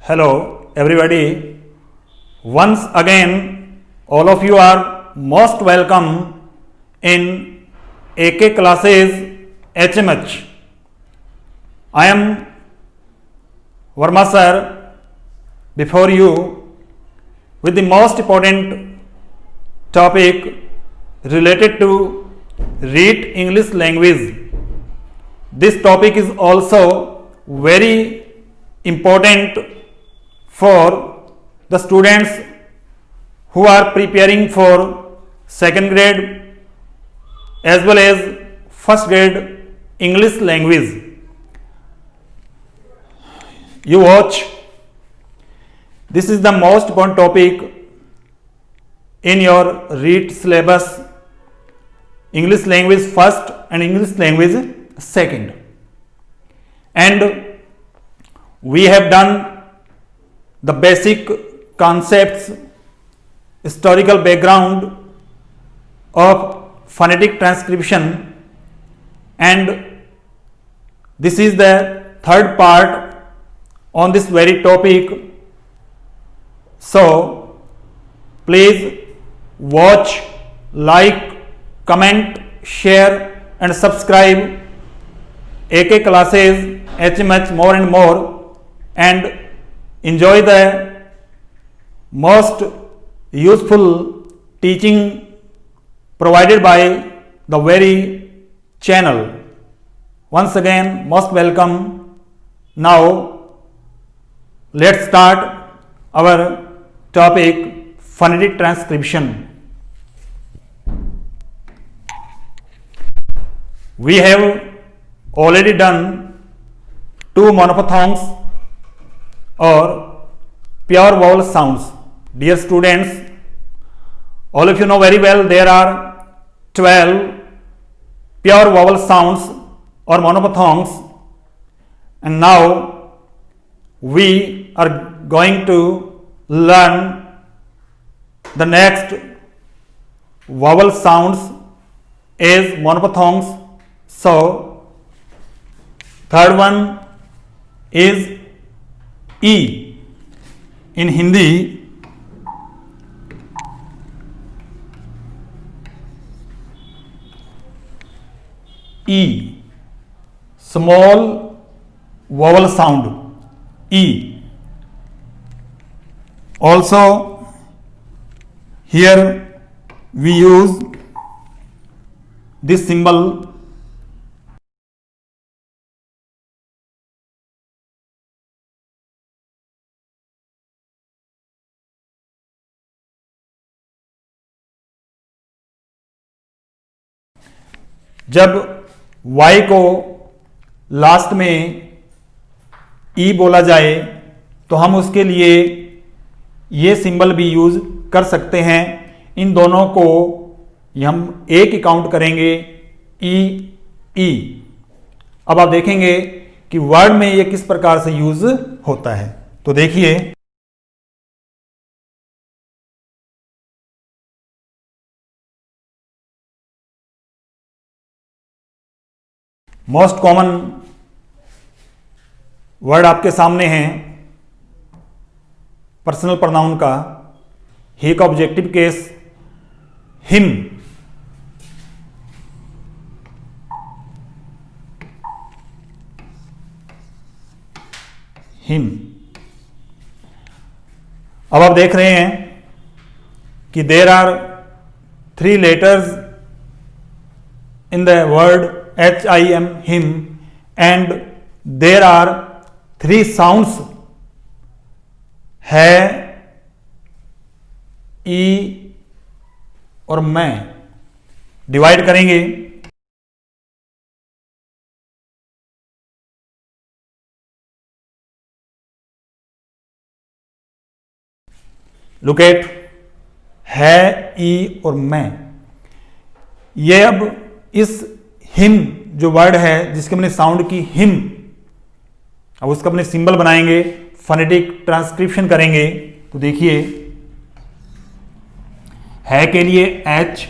Hello, everybody. Once again, all of you are most welcome in AK classes HMH. I am Verma sir before you with the most important topic related to read English language. This topic is also very important for the students who are preparing for second grade as well as first grade English language. You watch, this is the most important topic in your read syllabus, English language first and English language second. And we have done the basic concepts, historical background of phonetic transcription, and this is the third part on this very topic. So please watch, like, comment, share and subscribe AK classes HMH more and more, and enjoy the most useful teaching provided by the very channel. Once again, most welcome. Now let's start our topic, phonetic transcription. We have already done two monophthongs or pure vowel sounds. Dear students, all of you know very well there are 12 pure vowel sounds or monophthongs, and now we are going to learn the next vowel sounds as monophthongs. So third one is E. In Hindi, E, small vowel sound, E. Also here we use this symbol जब Y को last में E बोला जाए तो हम उसके लिए ये सिंबल भी यूज कर सकते हैं। इन दोनों को हम एक ही काउंट करेंगे, ई। अब आप देखेंगे कि वर्ड में ये किस प्रकार से यूज होता है। तो देखिए, मोस्ट कॉमन वर्ड आपके सामने है पर्सनल प्रोनाउन का, ही का ऑब्जेक्टिव केस हिम, हिम। अब आप देख रहे हैं कि there are 3 letters in the word HIM, him, and there are 3 sounds, है, ई और मैं। डिवाइड करेंगे, लुक एट, है, ई और मैं। ये अब इस हिम जो वर्ड है जिसके हमने साउंड की हिम, अब उसका अपने सिंबल बनाएंगे, फोनेटिक ट्रांसक्रिप्शन करेंगे। तो देखिए, है के लिए H,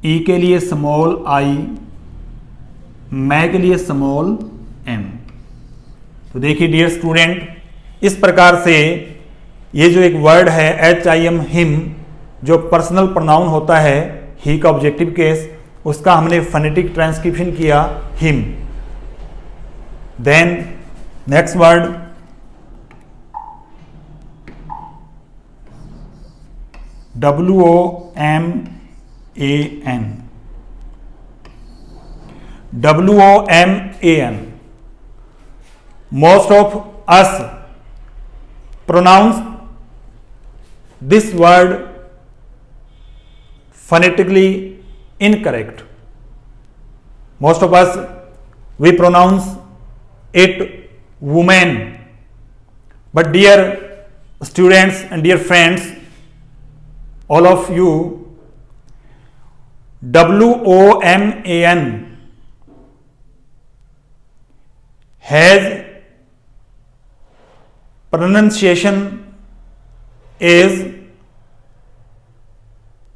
ई के लिए स्मॉल आई, मैं के लिए स्मॉल एम। तो देखिए डियर स्टूडेंट, इस प्रकार से ये जो एक वर्ड है HIM हिम, जो पर्सनल प्रोनाउन होता है ही का ऑब्जेक्टिव केस, उसका हमने फोनेटिक ट्रांसक्रिप्शन किया him. Then next word WOMAN। WOMAN, most of us pronounce this word phonetically incorrect. Most of us, we pronounce it woman. But dear students and dear friends, all of you, WOMAN has pronunciation is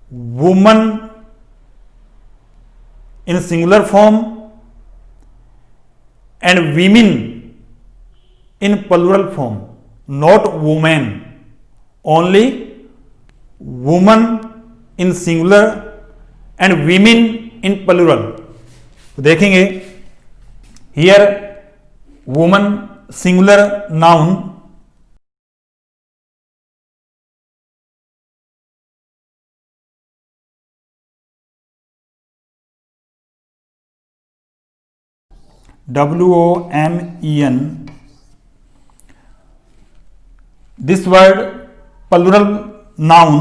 woman in singular form and women in plural form, not woman, only woman in singular and women in plural। तो देखेंगे here woman singular noun, WOMAN, this word plural noun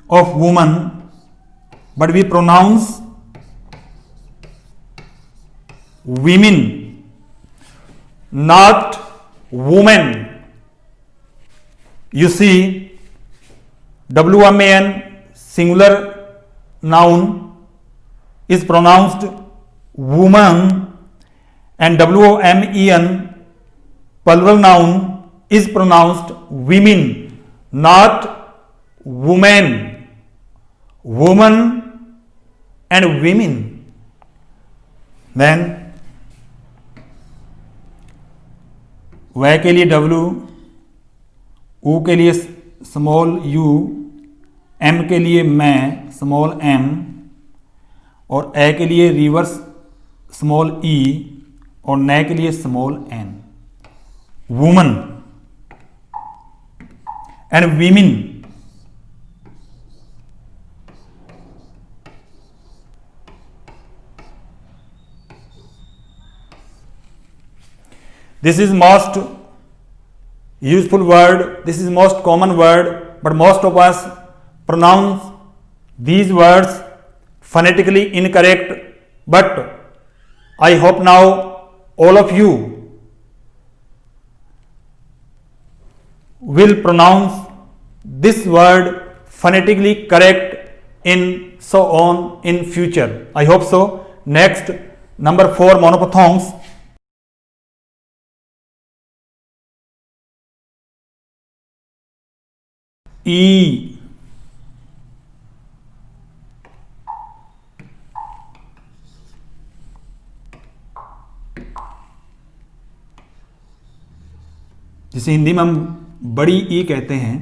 of woman, but we pronounce women, not woman। You see, WOMAN singular noun is pronounced woman and WOMAN plural noun is pronounced women, not woman, woman and women। Then वह के लिए W, U के लिए small u, M के लिए मैं small m, और ए के लिए रिवर्स स्मॉल e, और न के लिए small n। Woman and women, this is most useful word, this is most common word, but most of us pronounce these words phonetically incorrect, but I hope now all of you will pronounce this word phonetically correct in so on in future, I hope so। Next, number 4, monophthongs। E, जिसे हिंदी में हम बड़ी ई कहते हैं,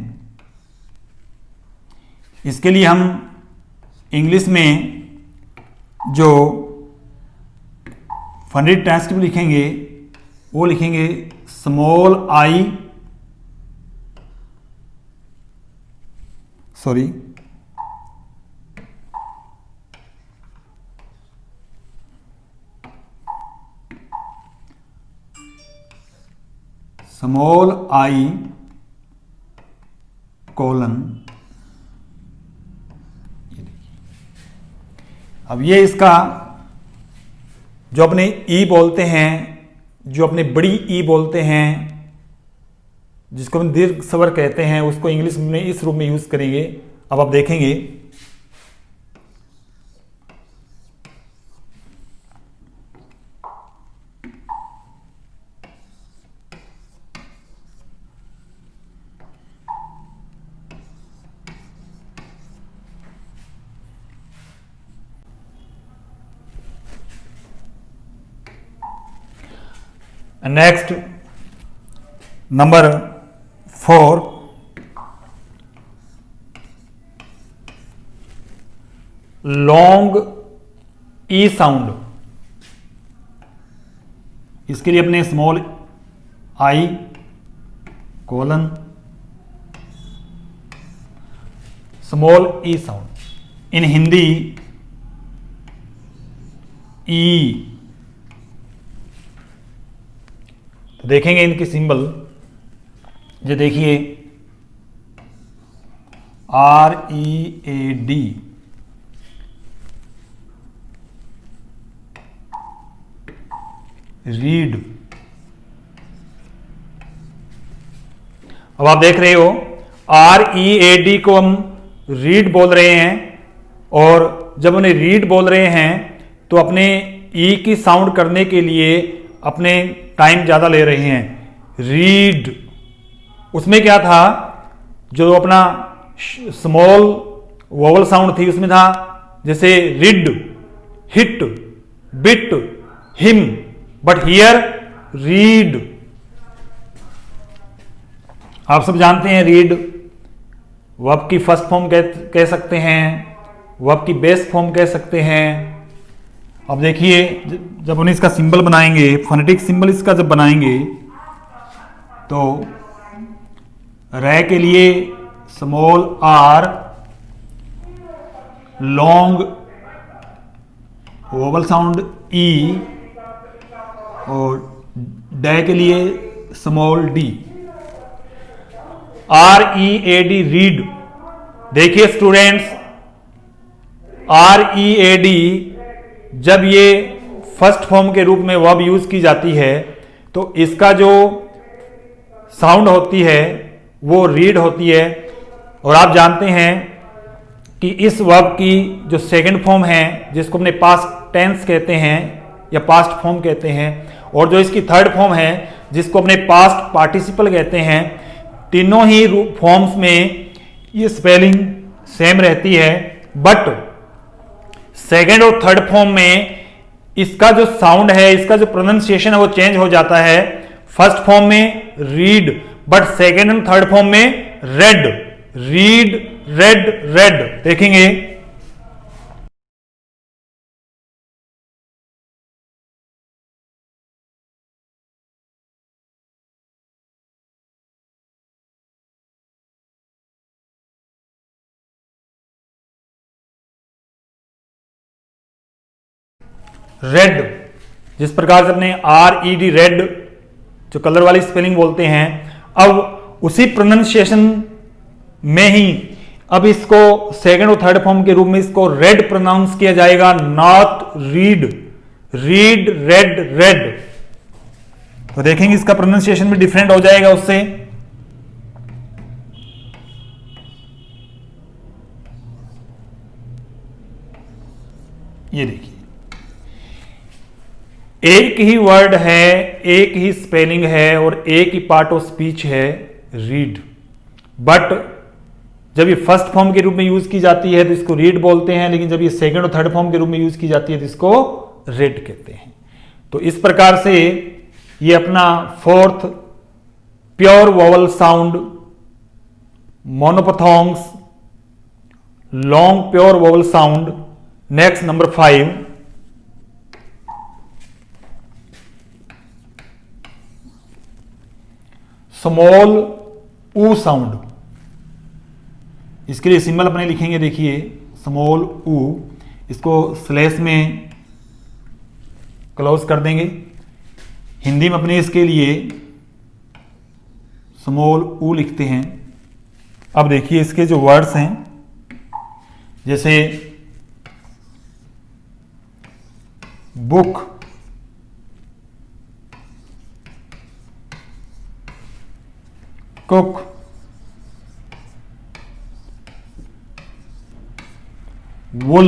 इसके लिए हम English में जो फोनेटिक ट्रांसक्रिप्ट लिखेंगे वो लिखेंगे small I, sorry small I colon. अब ये इसका जो अपने ई बोलते हैं, जो अपने बड़ी ई बोलते हैं, जिसको हम दीर्घ स्वर कहते हैं, उसको इंग्लिश में इस रूप में यूज करेंगे। अब आप देखेंगे नेक्स्ट नंबर 4, लॉन्ग ई साउंड। इसके लिए अपने स्मॉल आई कोलन स्मॉल ई साउंड, इन हिंदी ई। तो देखेंगे इनकी सिंबल, जो देखिए READ, रीड। अब आप देख रहे हो READ को हम रीड बोल रहे हैं, और जब उन्हें रीड बोल रहे हैं तो अपने ई की साउंड करने के लिए अपने टाइम ज्यादा ले रहे हैं। रीड, उसमें क्या था, जो अपना स्मॉल वोवल साउंड थी उसमें था जैसे rid, hit, bit, him, but here read. आप सब जानते हैं रीड वर्ब की फर्स्ट फॉर्म कह सकते हैं, वर्ब की बेस फॉर्म कह सकते हैं। अब देखिए जब उन्हें इसका सिंबल बनाएंगे, फोनेटिक सिंबल इसका जब बनाएंगे, तो रे के लिए small R, long vowel sound ई, और डे के लिए स्मॉल डी। READ, read. देखिए स्टूडेंट्स, READ जब ये फर्स्ट फॉर्म के रूप में वर्ब यूज की जाती है तो इसका जो साउंड होती है वो रीड होती है। और आप जानते हैं कि इस वर्ब की जो सेकंड फॉर्म है, जिसको अपने पास्ट टेंस कहते हैं या पास्ट फॉर्म कहते हैं, और जो इसकी थर्ड फॉर्म है जिसको अपने पास्ट पार्टिसिपल कहते हैं, तीनों ही फॉर्म्स में ये स्पेलिंग सेम रहती है, बट सेकंड और थर्ड फॉर्म में इसका जो साउंड है, इसका जो प्रोनाउंसिएशन है वो चेंज हो जाता है। फर्स्ट फॉर्म में read, but second and third form में रेड, रीड, रेड, रेड। देखेंगे रेड, जिस प्रकार से अपने RED, रेड, जो कलर वाली स्पेलिंग बोलते हैं, अब उसी प्रोनाउंसिएशन में ही अब इसको सेकंड और थर्ड फॉर्म के रूप में इसको रेड प्रोनाउंस किया जाएगा, not read, read, red, red. तो देखेंगे इसका प्रोनाउंसिएशन भी डिफरेंट हो जाएगा उससे। ये देखिए, एक ही वर्ड है, एक ही स्पेलिंग है और एक ही पार्ट ऑफ स्पीच है, रीड, बट जब ये फर्स्ट फॉर्म के रूप में यूज की जाती है तो इसको रीड बोलते हैं, लेकिन जब ये सेकंड और थर्ड फॉर्म के रूप में यूज की जाती है तो इसको रेड कहते हैं। तो इस प्रकार से ये अपना fourth pure vowel sound monophthongs long pure vowel sound. Next number 5, small ऊ साउंड। इसके लिए सिंबल अपने लिखेंगे, देखिए स्मॉल ऊ, इसको स्लैश में क्लोज कर देंगे। हिंदी में अपने इसके लिए स्मॉल ऊ लिखते हैं। अब देखिए इसके जो वर्ड्स हैं, जैसे book, cook, wool,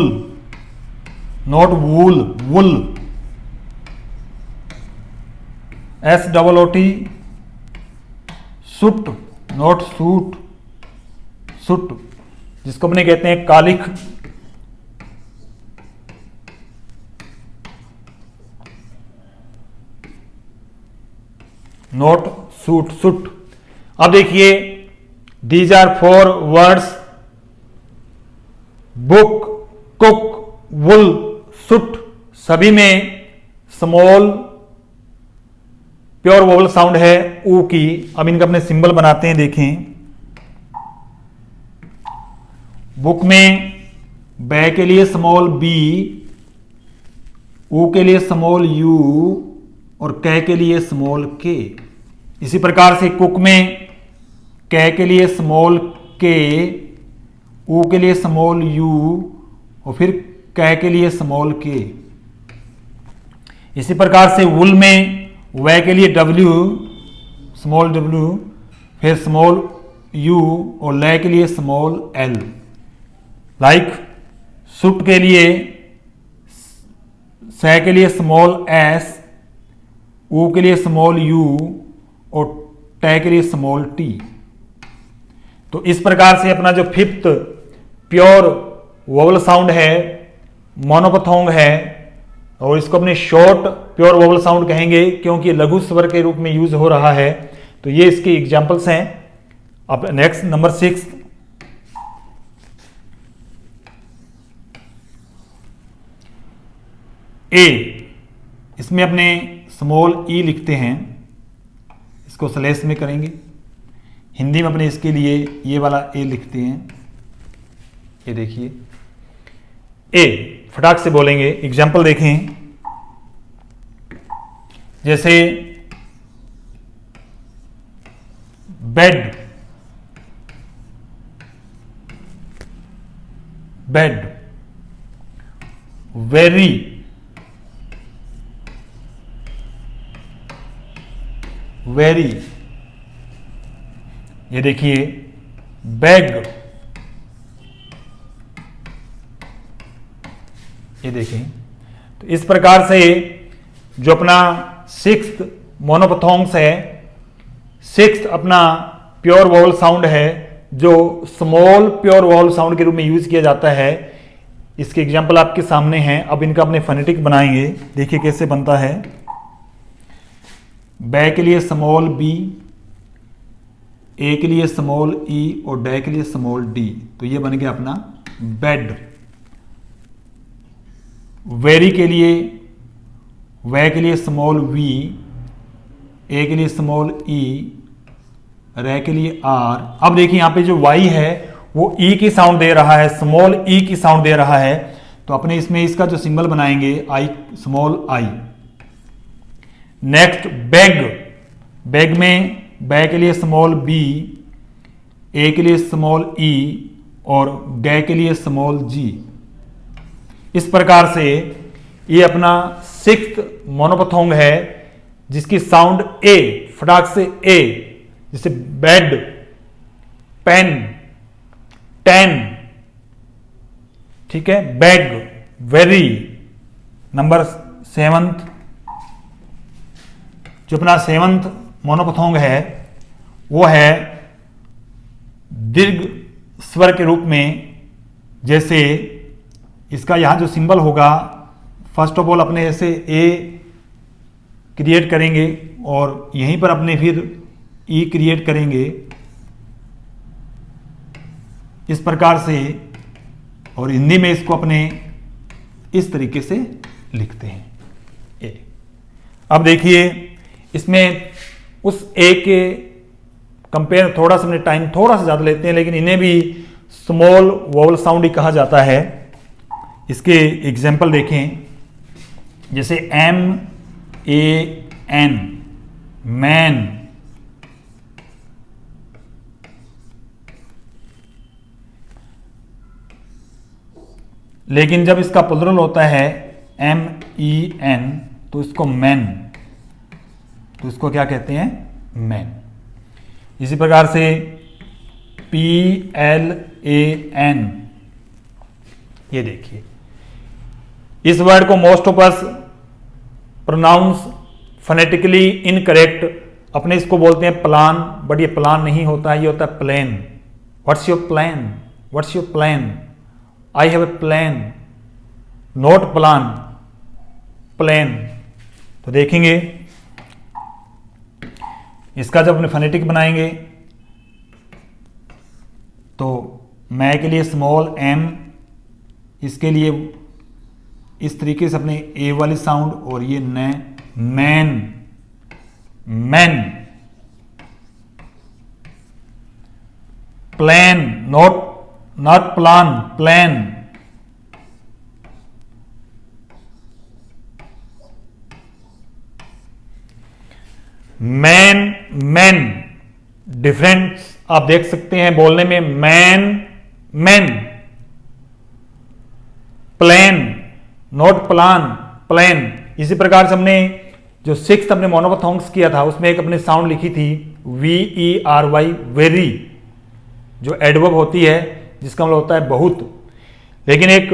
not wool, wool, SOOT, soot, not soot, soot, जिसको अपने कहते हैं कालिख, नॉट सूट, सुट। अब देखिए, these are 4 words, book, cook, wool, soot, सभी में स्मॉल प्योर वोवल साउंड है ऊ की। अब इनका अपने सिंबल बनाते हैं, देखें। बुक में बै के लिए स्मॉल बी, ऊ के लिए स्मॉल यू और कै के लिए स्मॉल के। इसी प्रकार से कुक में कै के लिए स्मॉल के, ऊ के लिए स्मॉल यू और फिर कै के लिए स्मॉल के। इसी प्रकार से वुल में वै के लिए डब्ल्यू, स्मॉल डब्ल्यू, फिर स्मॉल यू और लै के लिए स्मॉल एल। लाइक सुट के लिए सै के लिए स्मॉल एस, ऊ के लिए स्मॉल यू और टै के लिए स्मॉल टी। तो इस प्रकार से अपना जो फिफ्थ प्योर वोवल साउंड है मोनोपथोंग है, और इसको अपने शॉर्ट प्योर वोवल साउंड कहेंगे क्योंकि लघु स्वर के रूप में यूज हो रहा है। तो ये इसके एग्जांपल्स हैं। अब नेक्स्ट नंबर 6, ए। इसमें अपने स्मॉल ई लिखते हैं, इसको स्लैश में करेंगे। हिंदी में अपने इसके लिए ये वाला ए लिखते हैं, ये देखिए ए, फटाक से बोलेंगे। एग्जाम्पल देखें, जैसे बेड, बेड, वेरी, वेरी, ये देखिए बैग, ये देखें। तो इस प्रकार से जो अपना सिक्स्थ मोनोपथोंग्स है, सिक्स्थ अपना प्योर वोवल साउंड है जो स्मॉल प्योर वोवल साउंड के रूप में यूज किया जाता है। इसके एग्जाम्पल आपके सामने हैं। अब इनका अपने फोनेटिक बनाएंगे, देखिए कैसे बनता है। बै के लिए स्मॉल बी, ए के लिए स्मॉल ई और डै के लिए स्मॉल डी। तो ये बन गया अपना बेड। वेरी के लिए वै के लिए स्मॉल वी, ए के लिए स्मॉल ई, रै के लिए आर। अब देखिए यहां पे जो वाई है वो ई की साउंड दे रहा है, स्मॉल ई की साउंड दे रहा है। तो अपने इसमें इसका जो सिंबल बनाएंगे I, small I. Next bag, bag में बै के लिए स्मॉल बी, ए के लिए स्मॉल ई और गै के लिए स्मॉल जी। इस प्रकार से ये अपना सिक्स्थ मोनोपथोंग है जिसकी साउंड ए, फटाक से ए, जैसे बेड, पेन, टेन, ठीक है, बैग, वेरी। नंबर 7th, जो अपना 7th मोनोपथोंग है वो है दीर्घ स्वर के रूप में। जैसे इसका यहां जो सिंबल होगा, फर्स्ट ऑफ ऑल अपने ऐसे ए क्रिएट करेंगे और यहीं पर अपने फिर ई क्रिएट करेंगे इस प्रकार से, और हिंदी में इसको अपने इस तरीके से लिखते हैं ए। अब देखिए इसमें उस ए के कंपेयर थोड़ा सा टाइम थोड़ा सा ज़्यादा लेते हैं, लेकिन इन्हें भी स्मॉल वोवल साउंड ही कहा जाता है। इसके एग्जाम्पल देखें, जैसे एम ए एन, मैन, लेकिन जब इसका प्लुरल होता है एम ई एन तो इसको मैन, तो इसको क्या कहते हैं, मैन। इसी प्रकार से पी एल ए एन, ये देखिए इस वर्ड को most of us pronounce phonetically incorrect, अपने इसको बोलते हैं प्लान, बट ये प्लान नहीं होता है, ये होता है plan. What's your plan, what's your plan, I have a plan, not plan, plan. तो देखेंगे इसका जब अपने फोनेटिक बनाएंगे तो मैं के लिए स्मॉल m, इसके लिए इस तरीके से अपने ए वाली साउंड, और ये न man, man, plan, not plan, plan, man, man, difference आप देख सकते हैं बोलने में, man, man, plan, not plan, plan. इसी प्रकार से हमने जो 6th अपने मोनोपथोंग्स किया था उसमें एक अपने साउंड लिखी थी VERY, वेरी, जो एडवर्ब होती है जिसका मतलब होता है बहुत, लेकिन एक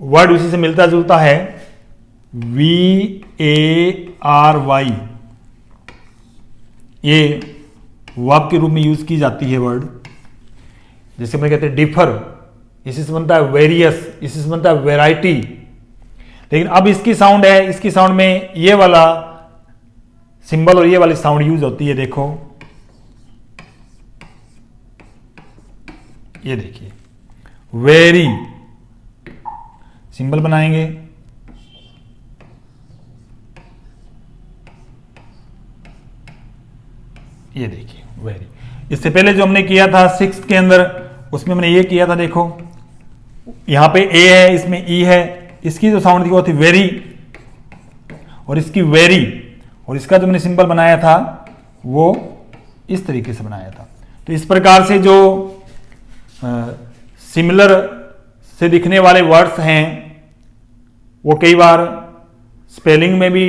वर्ड उसी से मिलता जुलता है VARY, ये वर्ब के रूप में यूज की जाती है वर्ड, जैसे हम कहते हैं डिफर, इसी से बनता है वेरियस, इसी से बनता है वेराइटी। लेकिन अब इसकी साउंड है, इसकी साउंड में ये वाला सिंबल और ये वाली साउंड यूज होती है। देखो ये देखिए, वेरी सिंबल बनाएंगे, ये देखिए वेरी। इससे पहले जो हमने किया था 6th के अंदर, उसमें हमने ये किया था, देखो यहां पे ए है, इसमें ई है, इसकी जो साउंड थी वो थी वेरी, और इसकी वेरी, और इसका जो मैंने सिंबल बनाया था वो इस तरीके से बनाया था। तो इस प्रकार से जो सिमिलर से दिखने वाले वर्ड्स हैं वो कई बार स्पेलिंग में भी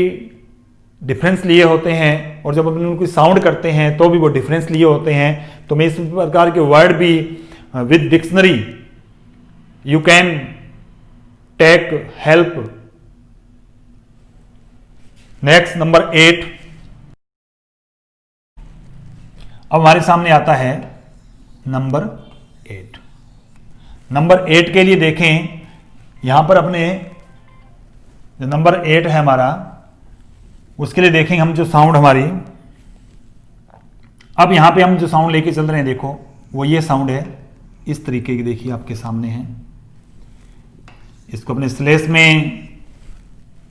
डिफरेंस लिए होते हैं, और जब अपन उनको साउंड करते हैं तो भी वो डिफरेंस लिए होते हैं। तो मैं इस प्रकार के वर्ड भी with dictionary you can take help. Next number 8, अब हमारे सामने आता है नंबर 8। नंबर 8 के लिए देखें, यहां पर अपने जो नंबर 8 है हमारा, उसके लिए देखेंगे हम जो साउंड हमारी, अब यहां पे हम जो साउंड लेके चल रहे हैं, देखो वो ये साउंड है, इस तरीके की देखिए आपके सामने है। इसको अपने स्लेश में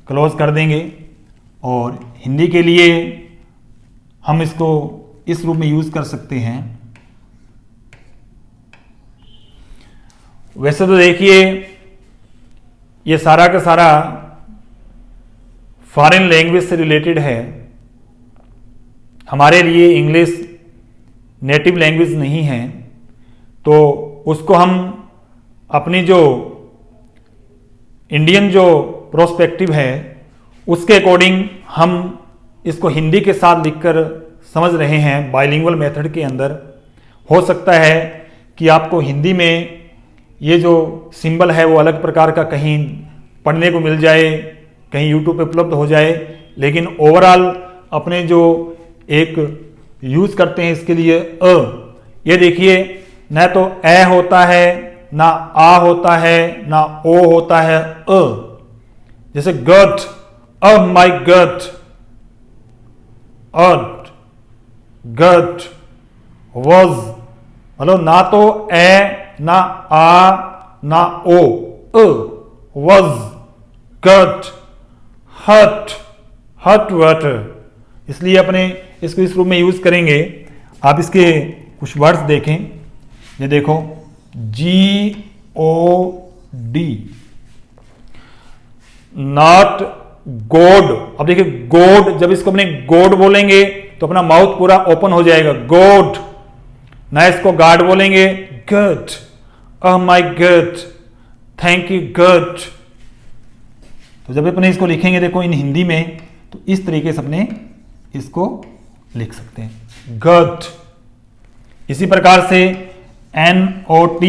क्लोज कर देंगे, और हिंदी के लिए हम इसको इस रूप में यूज कर सकते हैं। वैसे तो देखिए ये सारा का सारा फॉरेन लैंग्वेज से रिलेटेड है, हमारे लिए इंग्लिश नेटिव लैंग्वेज नहीं है, तो उसको हम अपनी जो इंडियन जो प्रोस्पेक्टिव है उसके अकॉर्डिंग हम इसको हिंदी के साथ लिखकर समझ रहे हैं बाइलिंगुअल मेथड के अंदर। हो सकता है कि आपको हिंदी में ये जो सिंबल है वो अलग प्रकार का कहीं पढ़ने को मिल जाए, कहीं यूट्यूब पे उपलब्ध हो जाए, लेकिन ओवरऑल अपने जो एक यूज करते हैं इसके लिए ये देखिए, न तो ए होता है, ना आ होता है, ना ओ होता है, जैसे गट, माई गट, गट, वॉज, मतलब ना तो ए, ना आ, ना ओ, वॉज, गट, हट, हट वाटर। इसलिए अपने इसको इस रूप में यूज करेंगे। आप इसके कुछ वर्ड्स देखें, ये देखो GOD, नॉट गोड। अब देखिए गोड, जब इसको अपने गोड बोलेंगे तो अपना माउथ पूरा ओपन हो जाएगा, गोड। ना इसको गाड बोलेंगे, good, my good, thank you, good. तो जब अपने इसको लिखेंगे देखो इन हिंदी में, तो इस तरीके से अपने इसको लिख सकते हैं, गुड। इसी प्रकार से NOT,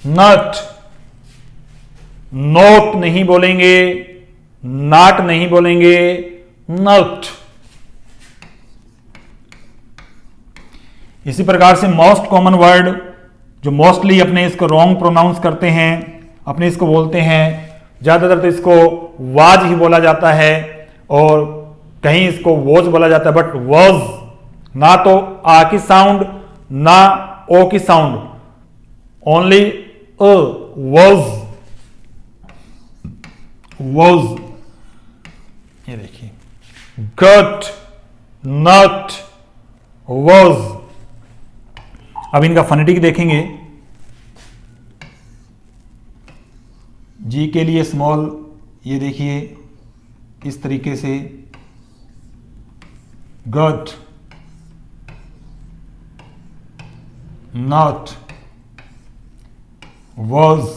नट, नोट नहीं बोलेंगे, नाट नहीं बोलेंगे, नट। इसी प्रकार से मोस्ट कॉमन वर्ड जो मोस्टली अपने इसको रॉन्ग प्रोनाउंस करते हैं, अपने इसको बोलते हैं ज्यादातर तो इसको वाज ही बोला जाता है, और कहीं इसको वॉज बोला जाता है, बट वॉज ना तो आ की साउंड ना ओ की साउंड, ओनली अ, वॉज। ये देखिए, गट, नट, वॉज। अब इनका फोनेटिक देखेंगे। जी के लिए स्मॉल, ये देखिए इस तरीके से, गट, नॉट, वॉज।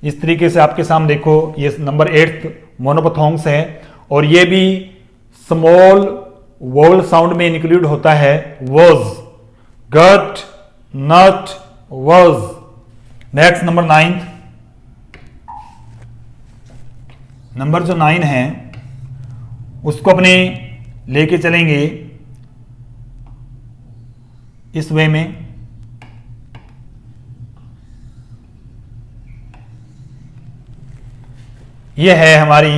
इस तरीके से आपके सामने देखो, ये नंबर 8 मोनोपथोंग्स है और ये भी स्मॉल वोवल साउंड में इंक्लूड होता है, was, gut, nut, was. Next number 9, number जो 9 है उसको अपने लेके चलेंगे इस वे में। यह है हमारी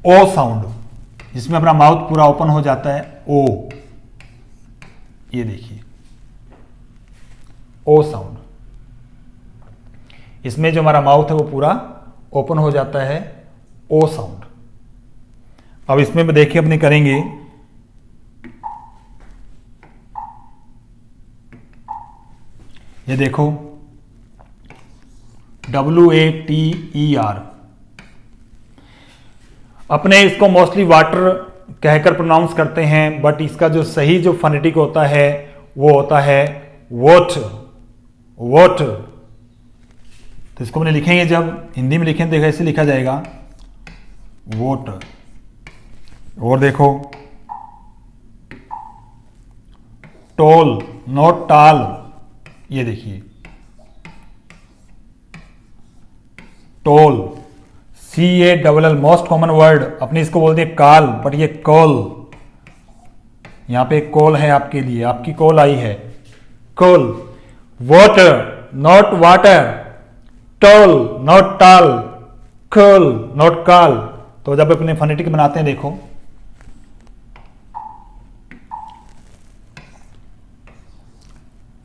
ओ साउंड, जिसमें अपना माउथ पूरा ओपन हो जाता है, ओ। ये देखिए ओ साउंड, इसमें जो हमारा माउथ है वो पूरा ओपन हो जाता है, ओ साउंड। अब इसमें भी देखिए अपने करेंगे, ये देखो WATER। अपने इसको मोस्टली वाटर कहकर प्रोनाउंस करते हैं, बट इसका जो सही जो फोनेटिक होता है वो होता है वोट, वोट। तो इसको हमने लिखेंगे, जब हिंदी में लिखेंगे देखो ऐसे लिखा जाएगा, वोट। और देखो टोल, नॉट टाल। ये देखिए toll, CALL, most common word. अपने इसको बोलते हैं काल, बट ये कॉल। यहां पे कॉल है आपके लिए, आपकी कॉल आई है, call. Water, not water. Toll, not टाल। कॉल, नॉट काल। तो जब अपने फोनेटिक बनाते हैं देखो,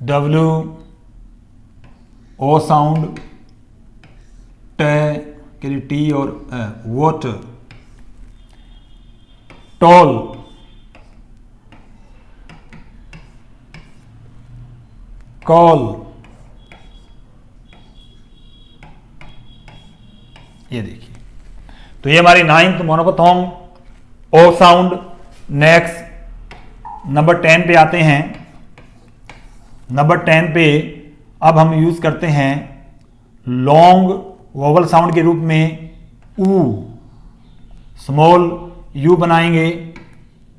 W O साउंड, ट के लिए टी और वोट, टॉल, कॉल। ये देखिए, तो ये हमारी 9th मोनोपथोंग, ओ साउंड। नेक्स्ट नंबर 10 पे आते हैं। नंबर 10 पे अब हम यूज करते हैं लॉन्ग वोवल साउंड के रूप में ऊ। स्मॉल यू बनाएंगे,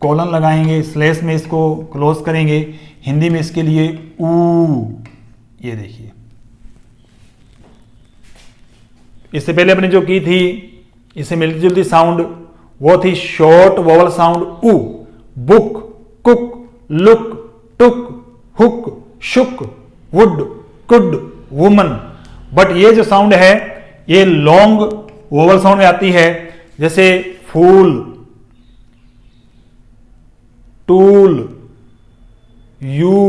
कॉलन लगाएंगे, स्लेस में इसको क्लोज करेंगे, हिंदी में इसके लिए ऊ। ये देखिए, इससे पहले अपने जो की थी इससे मिलती जुलती साउंड वो थी शॉर्ट वोवल साउंड ऊ। Book, cook, look, took, hook, shook, wood, could, woman. But ये जो साउंड है ये लॉन्ग वोवल साउंड में आती है, जैसे फूल, टूल, यू,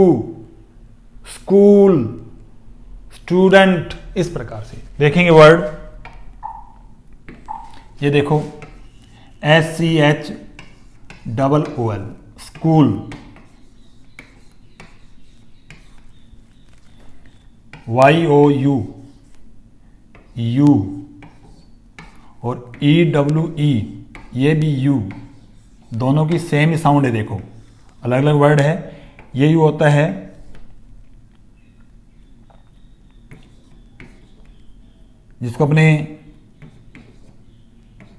स्कूल, स्टूडेंट। इस प्रकार से देखेंगे वर्ड। ये देखो SCHOOL, स्कूल। YOU, you. और EWE, ये भी यू। दोनों की सेम ही साउंड है, देखो अलग अलग वर्ड है। ये यू होता है जिसको अपने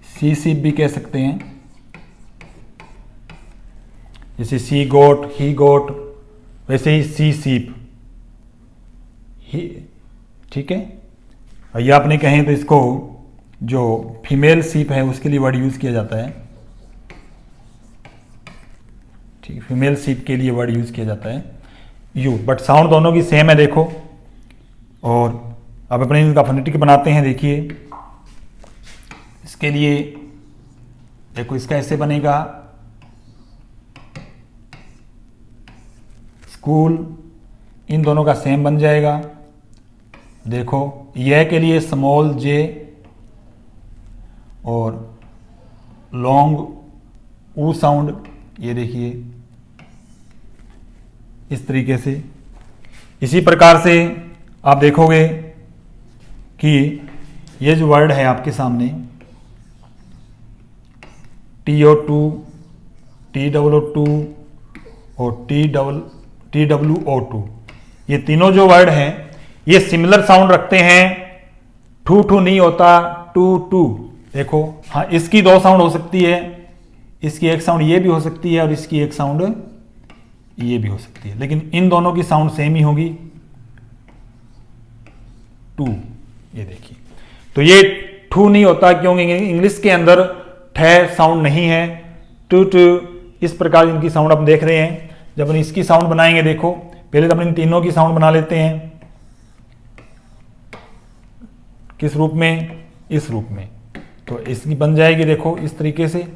सी सीप भी कह सकते हैं, जैसे सी गोट, ही गोट, वैसे ही सी सीप ही। ठीक है, या आपने कहें तो इसको जो फीमेल सीप है उसके लिए वर्ड यूज किया जाता है। ठीक, फीमेल सीप के लिए वर्ड यूज किया जाता है यू, बट साउंड दोनों की सेम है, देखो। और अब अपने इनका फोनेटिक बनाते हैं। देखिए इसके लिए देखो इसका ऐसे बनेगा स्कूल, इन दोनों का सेम बन जाएगा। देखो यह के लिए स्मॉल जे और लॉन्ग ऊ साउंड, ये देखिए इस तरीके से। इसी प्रकार से आप देखोगे कि ये जो वर्ड है आपके सामने TO2, TOO2 और TWO2, ये तीनों जो वर्ड हैं ये सिमिलर साउंड रखते हैं। ठू ठू नहीं होता, टू टू। देखो हाँ, इसकी दो साउंड हो सकती है, इसकी एक साउंड ये भी हो सकती है और इसकी एक साउंड ये भी हो सकती है, लेकिन इन दोनों की साउंड सेम ही होगी, टू। ये देखिए, तो ये ठू नहीं होता क्योंकि इंग्लिश के अंदर ठ साउंड नहीं है। टू टू इस प्रकार इनकी साउंड आप देख रहे हैं। जब हम इसकी साउंड बनाएंगे, देखो पहले तो हम इन तीनों की साउंड बना लेते हैं। किस रूप में? इस रूप में। तो इसकी बन जाएगी देखो इस तरीके से,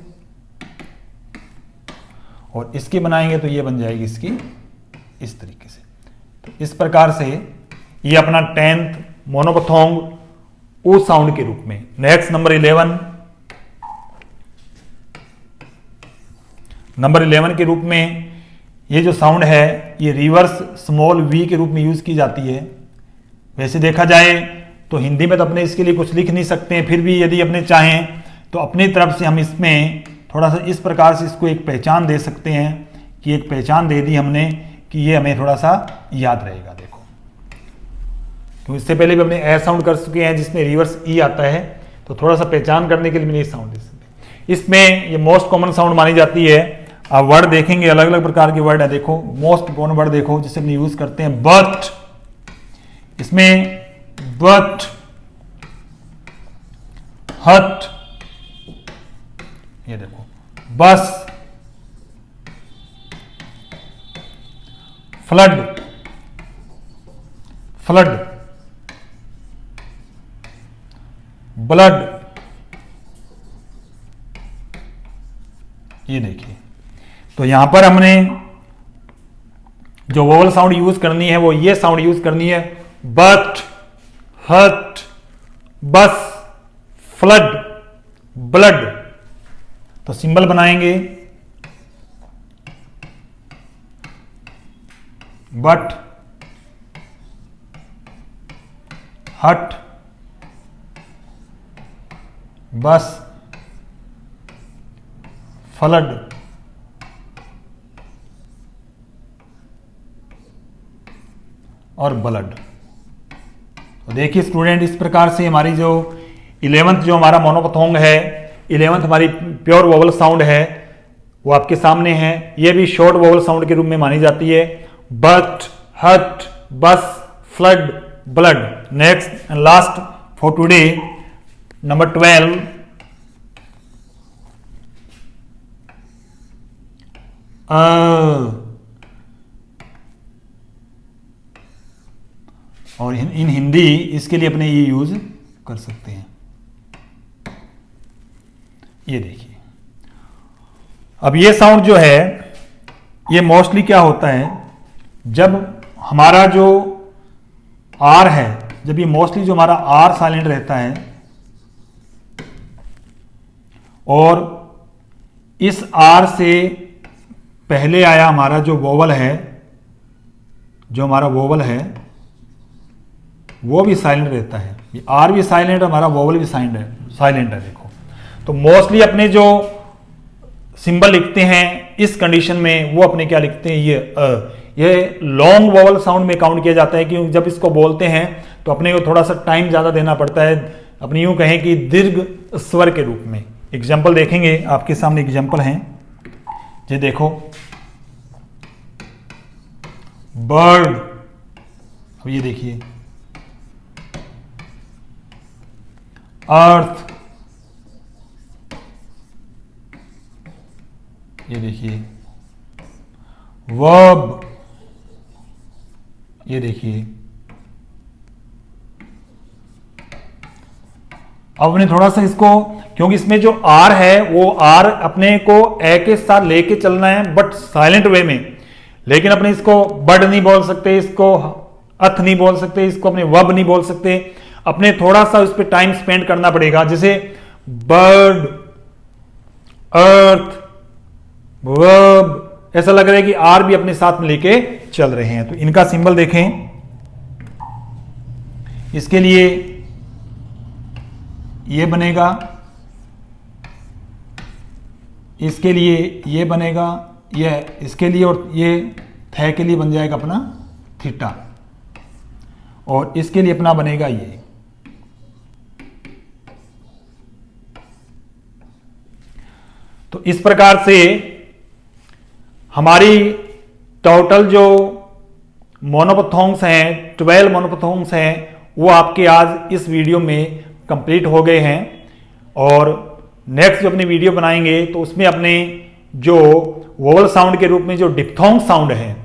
और इसकी बनाएंगे तो ये बन जाएगी इसकी इस तरीके से। तो इस प्रकार से ये अपना 10th मोनोपथोंग ऊ साउंड के रूप में। नेक्स्ट नंबर 11, नंबर 11 के रूप में ये जो साउंड है ये रिवर्स स्मॉल वी के रूप में यूज की जाती है। वैसे देखा जाए तो हिंदी में तो अपने इसके लिए कुछ लिख नहीं सकते हैं, फिर भी यदि अपने चाहें तो अपनी तरफ से हम इसमें थोड़ा सा इस प्रकार से इसको एक पहचान दे सकते हैं कि एक पहचान दे दी हमने कि ये हमें थोड़ा सा याद रहेगा। देखो तो इससे पहले भी हमने ए साउंड कर चुके हैं जिसमें रिवर्स ई आता है, तो थोड़ा सा पहचान करने के लिए मैंने साउंड दे सकते। इसमें ये मोस्ट कॉमन साउंड मानी जाती है। आप वर्ड देखेंगे, अलग अलग प्रकार के वर्ड है। देखो मोस्ट कॉमन वर्ड देखो जिसे हम यूज करते हैं, बट। इसमें बट, हट, ये देखो बस, फ्लड, फ्लड, ब्लड। ये देखिए, तो यहां पर हमने जो वोवल साउंड यूज करनी है वो ये साउंड यूज करनी है, बट, हट, बस, फ्लड, ब्लड। तो सिंबल बनाएंगे, बट, हट, बस, फ्लड, और ब्लड। तो देखिए स्टूडेंट, इस प्रकार से हमारी जो 11th जो हमारा मोनोपथोंग है, 11th हमारी प्योर वोवल साउंड है, वो आपके सामने है। ये भी शॉर्ट वोवल साउंड के रूप में मानी जाती है, बट, हट, बस, flood, blood. Next and last for today, number 12, और इन हिंदी इसके लिए अपने ये यूज कर सकते हैं। ये देखिए, अब ये साउंड जो है ये मोस्टली क्या होता है, जब हमारा जो आर है, जब ये मोस्टली जो हमारा आर साइलेंट रहता है और इस आर से पहले आया हमारा जो वोवल है, जो हमारा वोवल है वो भी साइलेंट रहता है। ये आर भी साइलेंट है, हमारा वोवल भी साइलेंट है। देखो, तो मोस्टली अपने जो सिंबल लिखते हैं इस कंडीशन में वो अपने क्या लिखते हैं, ये लॉन्ग वोवल साउंड में काउंट किया जाता है, क्योंकि जब इसको बोलते हैं तो अपने को थोड़ा सा टाइम ज्यादा देना पड़ता है, अपने यूं कहें कि दीर्घ स्वर के रूप में। एग्जाम्पल देखेंगे, आपके सामने एग्जाम्पल हैं, ये देखो, बर्ड। अब ये देखिए, अर्थ, ये देखिए, वर्ब, ये देखिए, अब हमने थोड़ा सा इसको, क्योंकि इसमें जो आर है वो आर अपने को ए के साथ लेके चलना है बट साइलेंट वे में, लेकिन अपने इसको बड नहीं बोल सकते, इसको अथ नहीं बोल सकते, इसको अपने वब नहीं बोल सकते, अपने थोड़ा सा उस पर टाइम स्पेंड करना पड़ेगा। जैसे बर्ड, अर्थ, वर्ब, ऐसा लग रहा है कि आर भी अपने साथ में लेके चल रहे हैं। तो इनका सिंबल देखें, इसके लिए ये बनेगा, इसके लिए ये बनेगा, ये इसके लिए, और ये थे के लिए बन जाएगा अपना थीटा, और इसके लिए अपना बनेगा ये। तो इस प्रकार से हमारी टोटल जो मोनोपथोंग्स हैं, 12 मोनोपथोंग्स हैं, वो आपके आज इस वीडियो में कंप्लीट हो गए हैं। और नेक्स्ट जो अपनी वीडियो बनाएंगे तो उसमें अपने जो वोवल साउंड के रूप में जो डिप्थोंग साउंड है,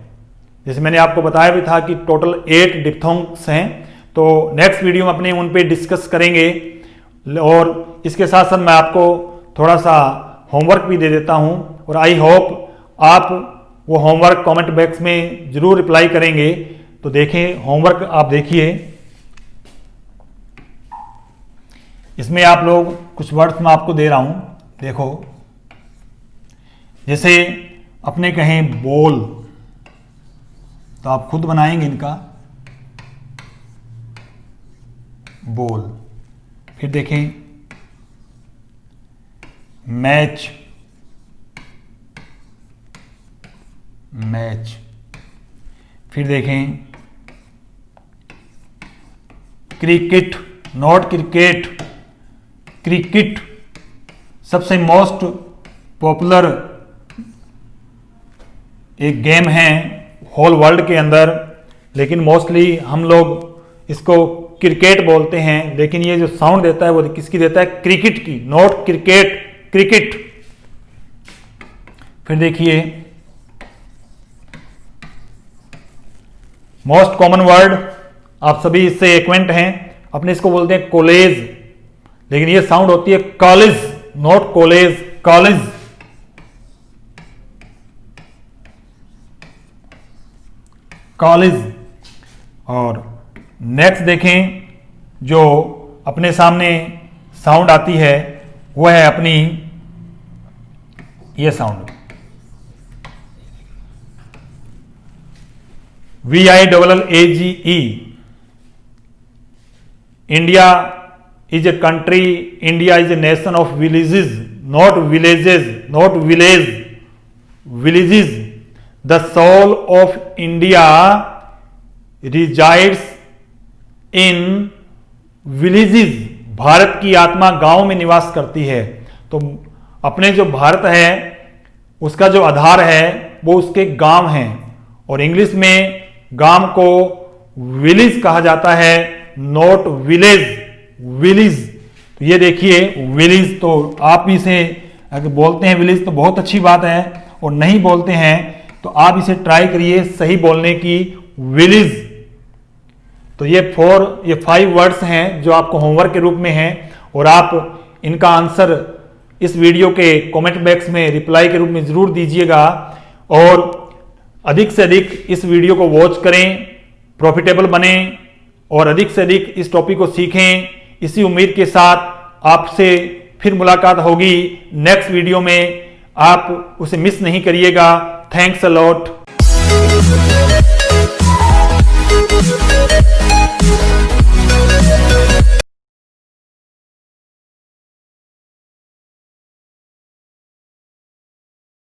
जैसे मैंने आपको बताया भी था कि टोटल 8 डिप्थोंग्स हैं, तो नेक्स्ट वीडियो में अपने उन पे डिस्कस करेंगे। और इसके साथ साथ मैं आपको थोड़ा सा होमवर्क भी दे देता हूं, और आई होप आप वो होमवर्क कमेंट बॉक्स में जरूर रिप्लाई करेंगे। तो देखें, होमवर्क आप देखिए, इसमें आप लोग कुछ वर्ड्स मैं आपको दे रहा हूं, देखो। जैसे अपने कहें बोल, तो आप खुद बनाएंगे इनका बोल। फिर देखें मैच, मैच। फिर देखें क्रिकेट, नॉट क्रिकेट, क्रिकेट सबसे मोस्ट पॉपुलर एक गेम है होल वर्ल्ड के अंदर, लेकिन मोस्टली हम लोग इसको क्रिकेट बोलते हैं, लेकिन ये जो साउंड देता है वो किसकी देता है? क्रिकेट की, नॉट क्रिकेट, क्रिकेट। फिर देखिए मोस्ट कॉमन वर्ड, आप सभी इससे एक्वेंट हैं, अपने इसको बोलते हैं कॉलेज, लेकिन ये साउंड होती है college, not college, college. College. और नेक्स्ट देखें जो अपने सामने साउंड आती है वो है अपनी ये sound, VILLAGE। India is a country, India is a nation of villages, not villages, not village, villages. The soul of India resides in villages. Bharat की आत्मा गांव में निवास करती है। तो अपने जो भारत है उसका जो आधार है वो उसके गांव हैं, और इंग्लिश में गांव को विलेज कहा जाता है, नॉट विलेज, विलेज। तो ये देखिए विलेज, तो आप भी इसे अगर बोलते हैं विलेज तो बहुत अच्छी बात है, और नहीं बोलते हैं तो आप इसे ट्राई करिए सही बोलने की, विलेज। तो ये 5 वर्ड्स हैं जो आपको होमवर्क के रूप में हैं, और आप इनका आंसर इस वीडियो के कमेंट बॉक्स में रिप्लाई के रूप में जरूर दीजिएगा। और अधिक से अधिक इस वीडियो को वॉच करें, प्रॉफिटेबल बने और अधिक से अधिक इस टॉपिक को सीखें। इसी उम्मीद के साथ आपसे फिर मुलाकात होगी नेक्स्ट वीडियो में, आप उसे मिस नहीं करिएगा। Thanks a lot. We'll be right back.